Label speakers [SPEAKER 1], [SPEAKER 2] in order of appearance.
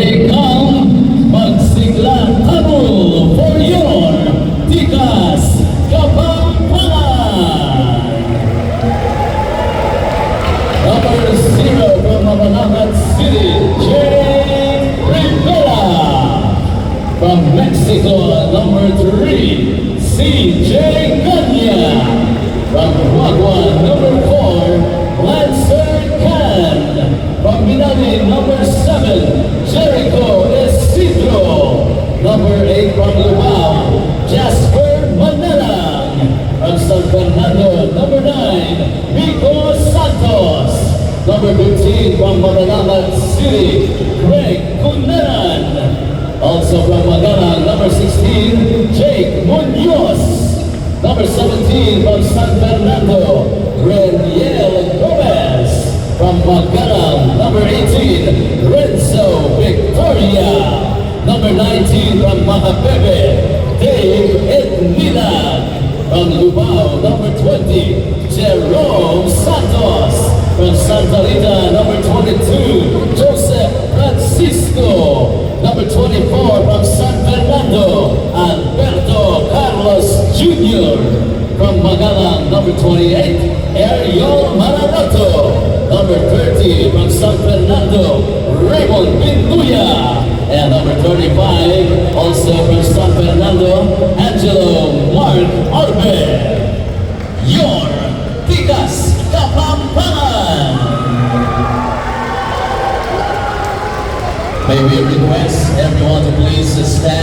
[SPEAKER 1] Ikaw magsigla habol for your Tikas Kapampangan. Number 0 from Mabanacat City, Jay Rivera. From Mexico, number 3, CJ Ganya. From Wagwan, number 4, Lancer Can. From Minami, number 7, Jericho Isidro. Number 8 from Lubao, Jasper Manalang. From San Fernando, number 9, Miko Santos. Number 15 from Mabanacat City, Greg Cunanan. Also from Magalang, number 16, Jake Munoz. Number 17 from San Fernando, Reniel Gomez. From Magalang, number 18, Renzo Victoria. Number 19 from Makabebe, Dave Ednilag. From Lubao, number 20, Jerome Santos. From Santa Rita, number 22, Joseph Francisco. Number 24 from San Fernando, Alberto Carlos Jr. From Magalang, number 28, Ariel Maranoto. Number 30 from San Fernando, Raymond Binduya. And number 35, also from San Fernando, Angelo Mark Arbe. Your Tikas Kapampangan. May we request everyone to please stand.